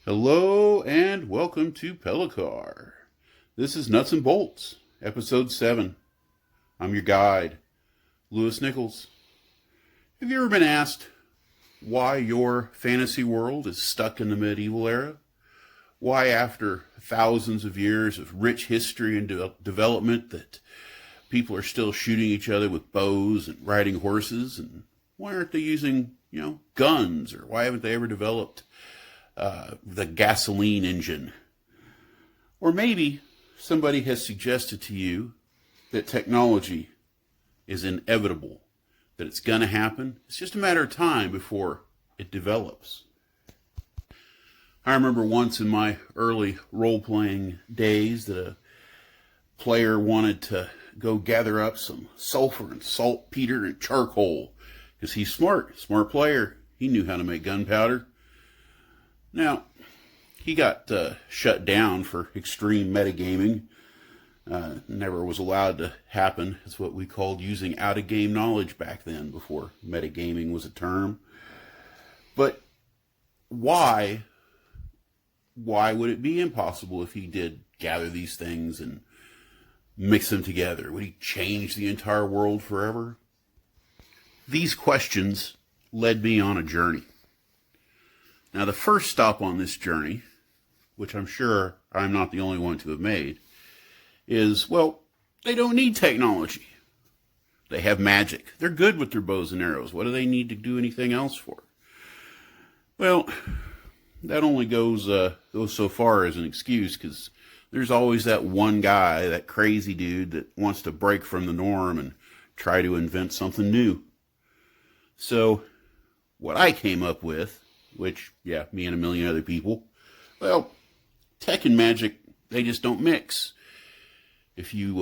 Hello and welcome to Pellicar. This is Nuts and Bolts, episode 7. I'm your guide, Lewis Nichols. Have you ever been asked why your fantasy world is stuck in the medieval era? Why after thousands of years of rich history and development that people are still shooting each other with bows and riding horses? And why aren't they using, guns? Or why haven't they ever developed the gasoline engine? Or maybe somebody has suggested to you that technology is inevitable, that it's going to happen. It's just a matter of time before it develops. I remember once in my early role-playing days that a player wanted to go gather up some sulfur and saltpeter and charcoal because he's smart player. He knew how to make gunpowder. Now, he got shut down for extreme metagaming. Never was allowed to happen. It's what we called using out-of-game knowledge back then, before metagaming was a term. But why would it be impossible if he did gather these things and mix them together? Would he change the entire world forever? These questions led me on a journey. Now, the first stop on this journey, which I'm sure I'm not the only one to have made, is, well, they don't need technology. They have magic. They're good with their bows and arrows. What do they need to do anything else for? Well, that only goes so far as an excuse, because there's always that one guy, that crazy dude that wants to break from the norm and try to invent something new. So what I came up with, which, me and a million other people, well, tech and magic, they just don't mix. If you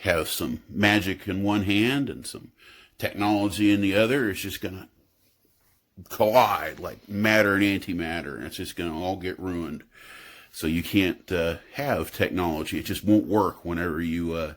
have some magic in one hand and some technology in the other, it's just going to collide like matter and antimatter, and it's just going to all get ruined. So you can't have technology. It just won't work whenever you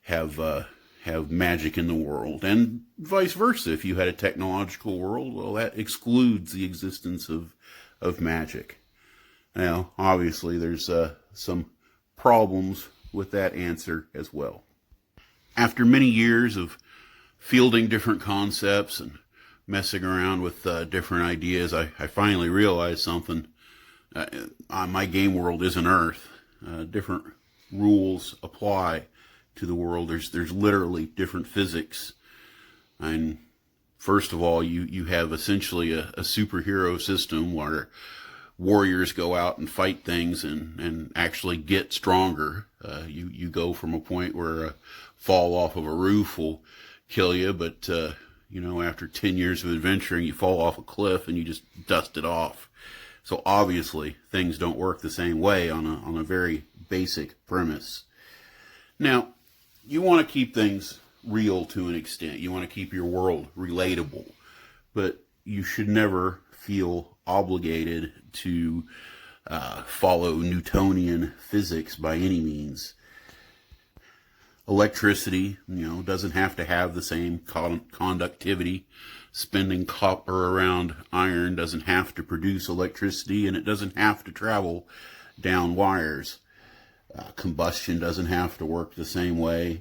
have magic in the world. And vice versa. If you had a technological world, well, that excludes the existence of magic. Now, obviously, there's some problems with that answer as well. After many years of fielding different concepts and messing around with different ideas, I finally realized something. My game world isn't Earth. Different rules apply to the world. There's literally different physics. And first of all, you have essentially a superhero system where warriors go out and fight things and actually get stronger. You go from a point where a fall off of a roof will kill you, but after 10 years of adventuring, you fall off a cliff and you just dust it off. So obviously, things don't work the same way on a very basic premise. Now, you want to keep things real to an extent. You want to keep your world relatable, but you should never feel obligated to follow Newtonian physics by any means. Electricity, doesn't have to have the same conductivity. Spinning copper around iron doesn't have to produce electricity, and it doesn't have to travel down wires. Combustion doesn't have to work the same way.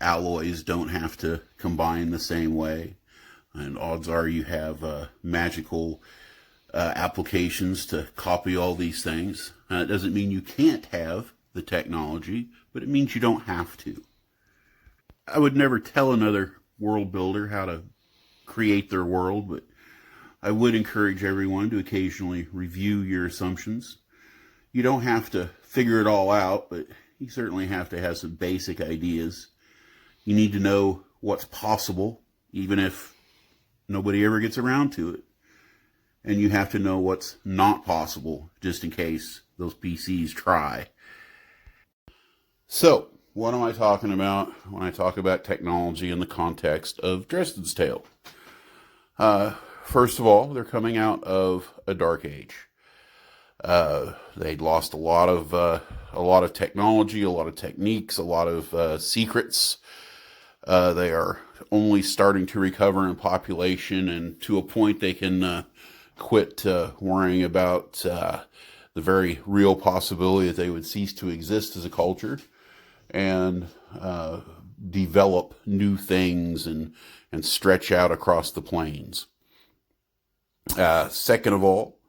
Alloys don't have to combine the same way. And odds are you have magical applications to copy all these things. It doesn't mean you can't have the technology, but it means you don't have to. I would never tell another world builder how to create their world, but I would encourage everyone to occasionally review your assumptions. You don't have to figure it all out, but you certainly have to have some basic ideas. You need to know what's possible, even if nobody ever gets around to it. And you have to know what's not possible, just in case those PCs try. So, what am I talking about when I talk about technology in the context of Dresden's Tale? First of all, they're coming out of a dark age. They'd lost a lot of technology, a lot of techniques, a lot of secrets. They are only starting to recover in population, and to a point they can quit worrying about the very real possibility that they would cease to exist as a culture, and develop new things and stretch out across the plains. Second of all,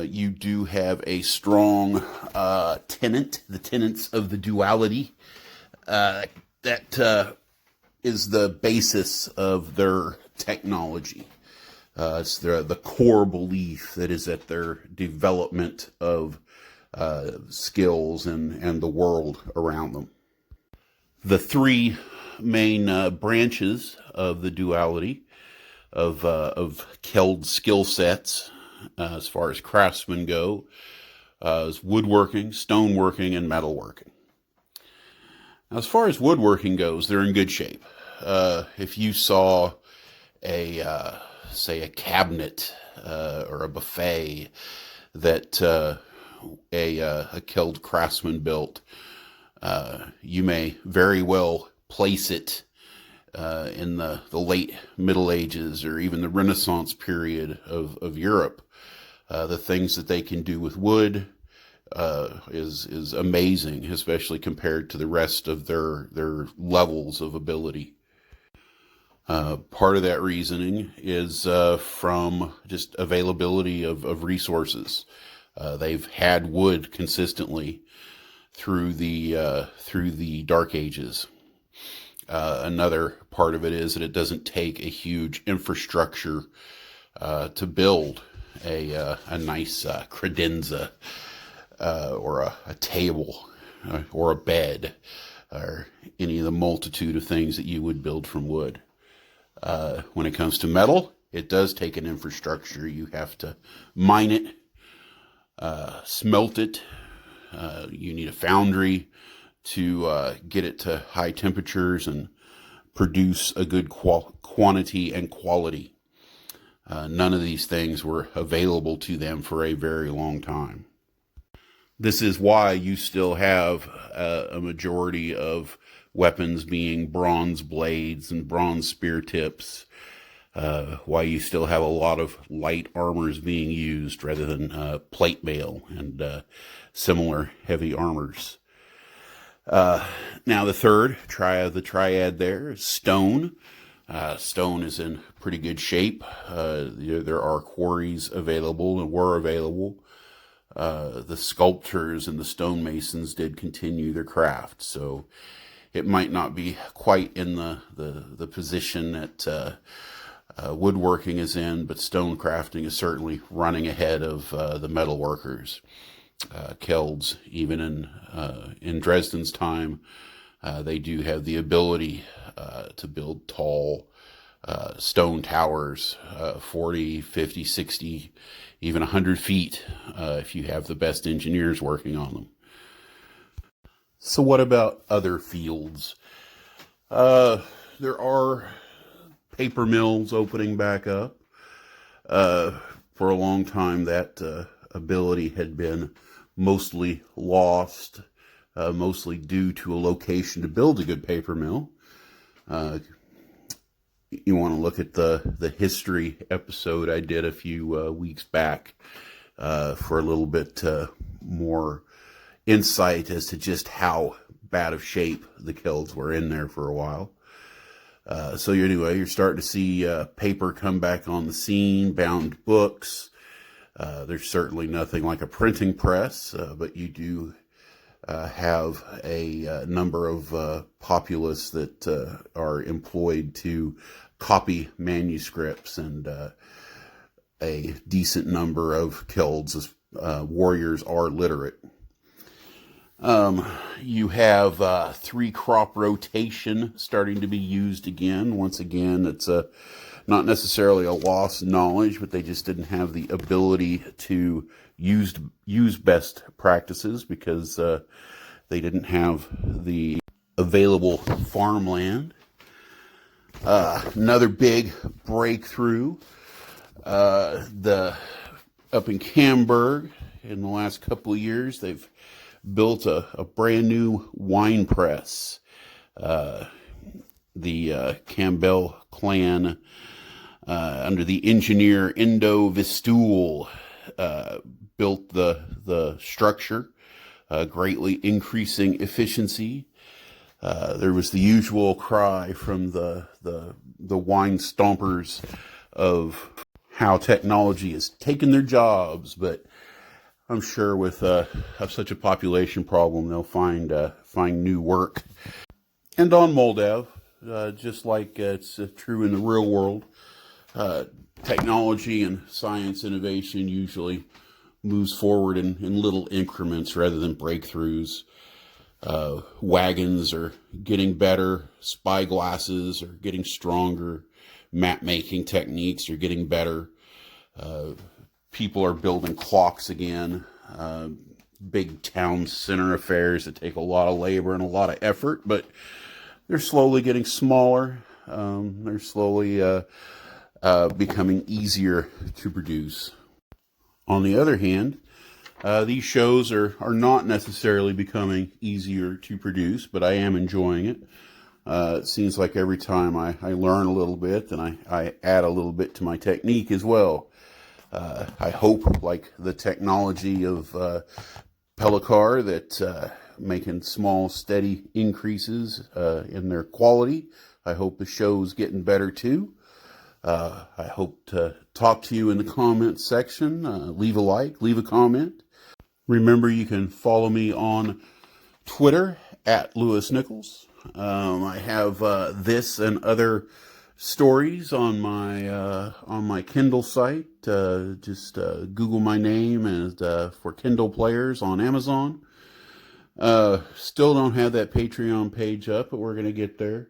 you do have a strong tenet, the tenets of the duality, that is the basis of their technology. It's the core belief that is at their development of skills and the world around them. The three main branches of the duality of Keld skill sets, as far as craftsmen go, is woodworking, stoneworking, and metalworking. Now, as far as woodworking goes, they're in good shape. If you saw say a cabinet or a buffet that a Keld craftsman built, you may very well place it in the late Middle Ages or even the Renaissance period of Europe. The things that they can do with wood is amazing, especially compared to the rest of their levels of ability. Part of that reasoning is from just availability of resources. They've had wood consistently through the Dark Ages. Another part of it is that it doesn't take a huge infrastructure to build a nice credenza or a table or a bed or any of the multitude of things that you would build from wood. When it comes to metal, it does take an infrastructure. You have to mine it, smelt it. You need a foundry to get it to high temperatures and produce a good quantity and quality. None of these things were available to them for a very long time. This is why you still have a majority of weapons being bronze blades and bronze spear tips. Why you still have a lot of light armors being used rather than plate mail and similar heavy armors. Now the third triad there is stone. Stone is in pretty good shape. There are quarries available and were available. The sculptors and the stonemasons did continue their craft, so it might not be quite in the position that woodworking is in, but stone crafting is certainly running ahead of the metal workers. Kelds, even in Dresden's time, they do have the ability to build tall stone towers, 40, 50, 60, even 100 feet, if you have the best engineers working on them. So what about other fields? There are paper mills opening back up. For a long time, that ability had been mostly lost, mostly due to a location to build a good paper mill. You want to look at the history episode I did a few weeks back for a little bit more insight as to just how bad of shape the Kelds were in there for a while. So anyway, you're starting to see paper come back on the scene, bound books. There's certainly nothing like a printing press, but you do have a number of populace that are employed to copy manuscripts, and a decent number of Kelds warriors are literate. You have 3 crop rotation starting to be used again. Once again, it's not necessarily a lost knowledge, but they just didn't have the ability to use best practices because they didn't have the available farmland. Another big breakthrough, up in Camberg in the last couple of years, they've built a brand new wine press. The Campbell clan under the engineer Indo Vistool, built the structure, greatly increasing efficiency. There was the usual cry from the wine stompers of how technology has taken their jobs, but I'm sure with such a population problem, they'll find new work. And on Moldav, just like it's true in the real world, technology and science innovation usually moves forward in little increments rather than breakthroughs. Wagons are getting better, spyglasses are getting stronger, map making techniques are getting better. People are building clocks again. Big town center affairs that take a lot of labor and a lot of effort, but they're slowly getting smaller. They're slowly becoming easier to produce. On the other hand, these shows are not necessarily becoming easier to produce, but I am enjoying it. It seems like every time I learn a little bit, then I add a little bit to my technique as well. I hope, like the technology of Pelicar, that making small, steady increases in their quality. I hope the show's getting better too. I hope to talk to you in the comments section. Leave a like, leave a comment. Remember, you can follow me on Twitter at Lewis Nichols. I have this and other stories on my Kindle site. Just Google my name and for Kindle players on Amazon. Still don't have that Patreon page up, but we're going to get there.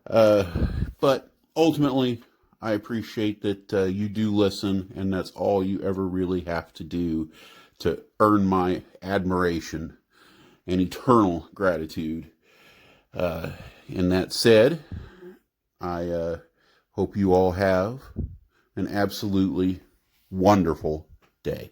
But ultimately, I appreciate that you do listen, and that's all you ever really have to do to earn my admiration and eternal gratitude. And that said, I hope you all have an absolutely wonderful day.